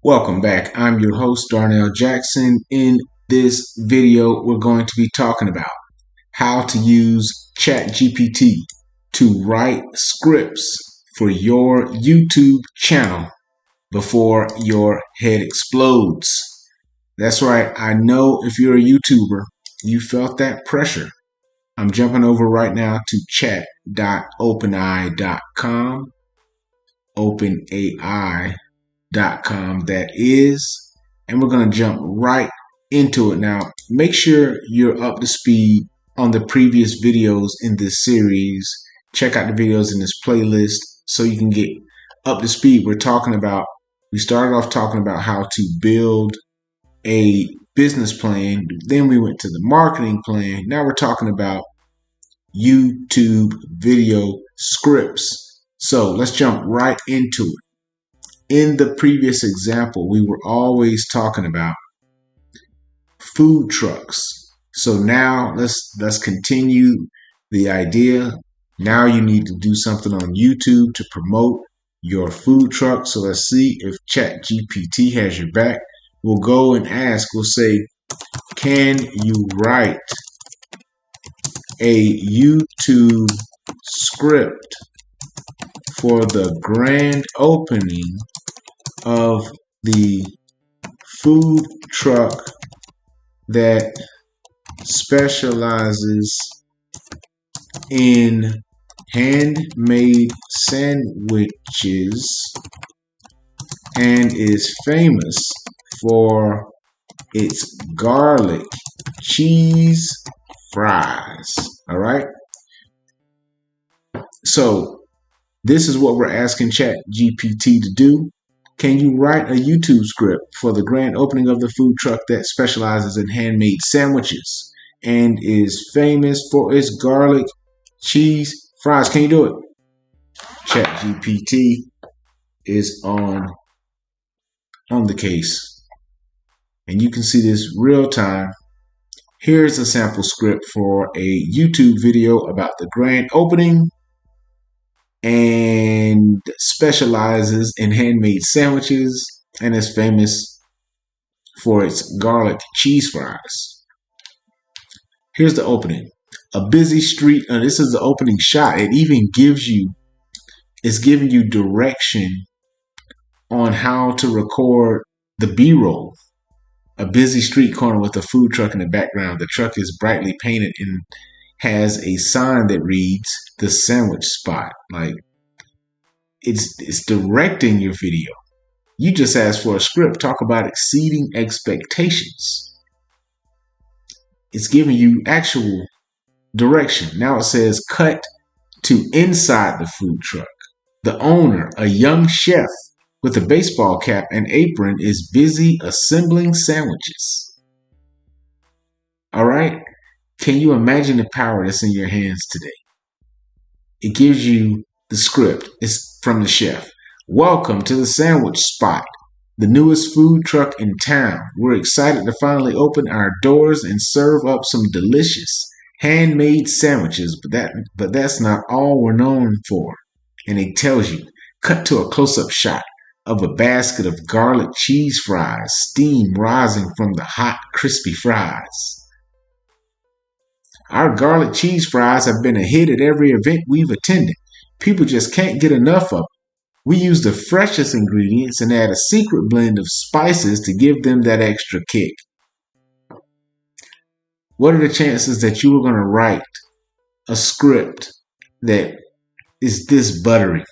Welcome back. I'm your host, Darnell Jackson. In this video, we're going to be talking about how to use ChatGPT to write scripts for your YouTube channel before your head explodes. That's right. I know if you're a YouTuber, you felt that pressure. I'm jumping over right now to chat.openai.com, OpenAI.com that is, and we're going to jump right into it. Now, make sure you're up to speed on the previous videos in this series. Check out the videos in this playlist so you can get up to speed. We started off talking about how to build a business plan. Then we went to the marketing plan. Now we're talking about YouTube video scripts. So let's jump right into it. In the previous example, we were always talking about food trucks. So now let's continue the idea. Now you need to do something on YouTube to promote your food truck. So let's see if ChatGPT has your back. We'll go and ask, we'll say, can you write a YouTube script for the grand opening of the food truck that specializes in handmade sandwiches and is famous for its garlic cheese fries. All right. So this is what we're asking ChatGPT to do. Can you write a YouTube script for the grand opening of the food truck that specializes in handmade sandwiches and is famous for its garlic cheese fries? Can you do it? ChatGPT is on the case. And you can see this real time. Here's a sample script for a YouTube video about the grand opening and specializes in handmade sandwiches and is famous for its garlic cheese fries. Here's the opening. A busy street. This is the opening shot. It even it's giving you direction on how to record the B-roll. A busy street corner with a food truck in the background. The truck is brightly painted and has a sign that reads the sandwich spot. Like it's directing your video. You just asked for a script. Talk about exceeding expectations. It's giving you actual direction. Now it says cut to inside the food truck. The owner, a young chef with a baseball cap and apron, is busy assembling sandwiches. All right. Can you imagine the power that's in your hands today? It gives you the script. It's from the chef. Welcome to the sandwich spot, the newest food truck in town. We're excited to finally open our doors and serve up some delicious handmade sandwiches, but that's not all we're known for. And it tells you, cut to a close-up shot of a basket of garlic cheese fries, steam rising from the hot, crispy fries. Our garlic cheese fries have been a hit at every event we've attended. People just can't get enough of them. We use the freshest ingredients and add a secret blend of spices to give them that extra kick. What are the chances that you are going to write a script that is this buttery?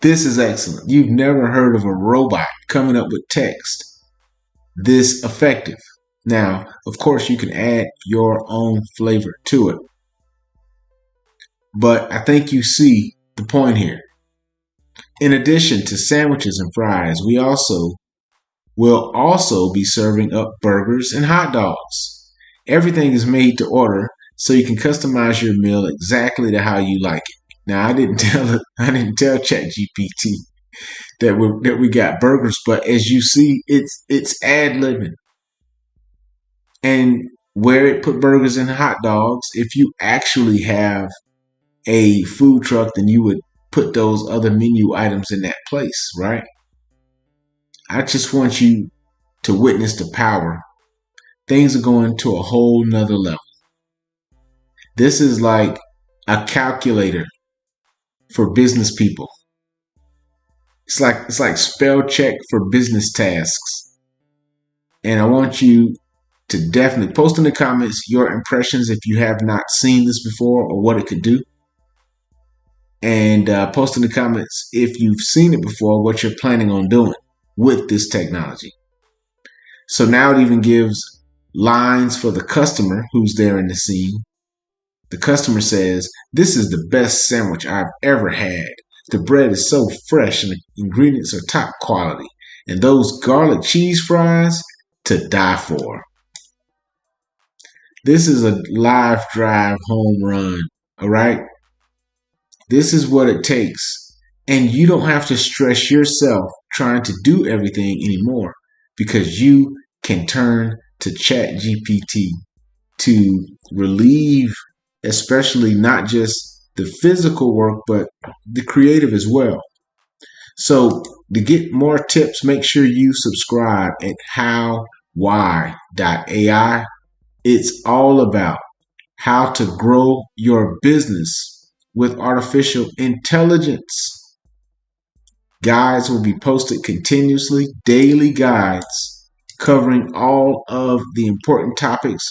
This is excellent. You've never heard of a robot coming up with text this effective. Now, of course, you can add your own flavor to it. But I think you see the point here. In addition to sandwiches and fries, we will also be serving up burgers and hot dogs. Everything is made to order, so you can customize your meal exactly to how you like it. Now, I didn't tell ChatGPT that we got burgers, but as you see, it's ad-libbing. And where it put burgers and hot dogs, if you actually have a food truck, then you would put those other menu items in that place, right? I just want you to witness the power. Things are going to a whole nother level. This is like a calculator for business people. It's like spell check for business tasks. And I want you to definitely post in the comments your impressions if you have not seen this before or what it could do. And post in the comments if you've seen it before, what you're planning on doing with this technology. So now it even gives lines for the customer who's there in the scene. The customer says, "This is the best sandwich I've ever had. The bread is so fresh and the ingredients are top quality. And those garlic cheese fries, to die for." This is a live drive home run, all right? This is what it takes. And you don't have to stress yourself trying to do everything anymore because you can turn to ChatGPT to relieve, especially not just the physical work, but the creative as well. So to get more tips, make sure you subscribe at howwhy.ai. It's all about how to grow your business with artificial intelligence. Guides will be posted continuously, daily guides covering all of the important topics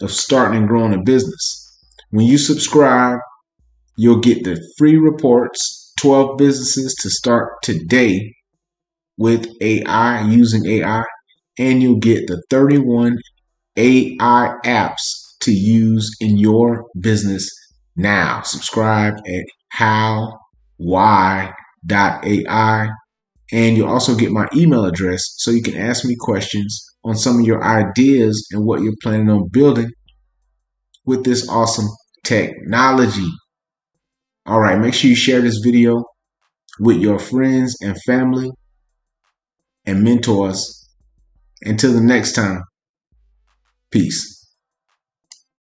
of starting and growing a business. When you subscribe, you'll get the free reports, 12 businesses to start today with AI, using AI, and you'll get the 31 AI apps to use in your business now. Subscribe at howwhy.ai, and you'll also get my email address so you can ask me questions on some of your ideas and what you're planning on building with this awesome technology. All right, make sure you share this video with your friends and family and mentors. Until the next time, peace.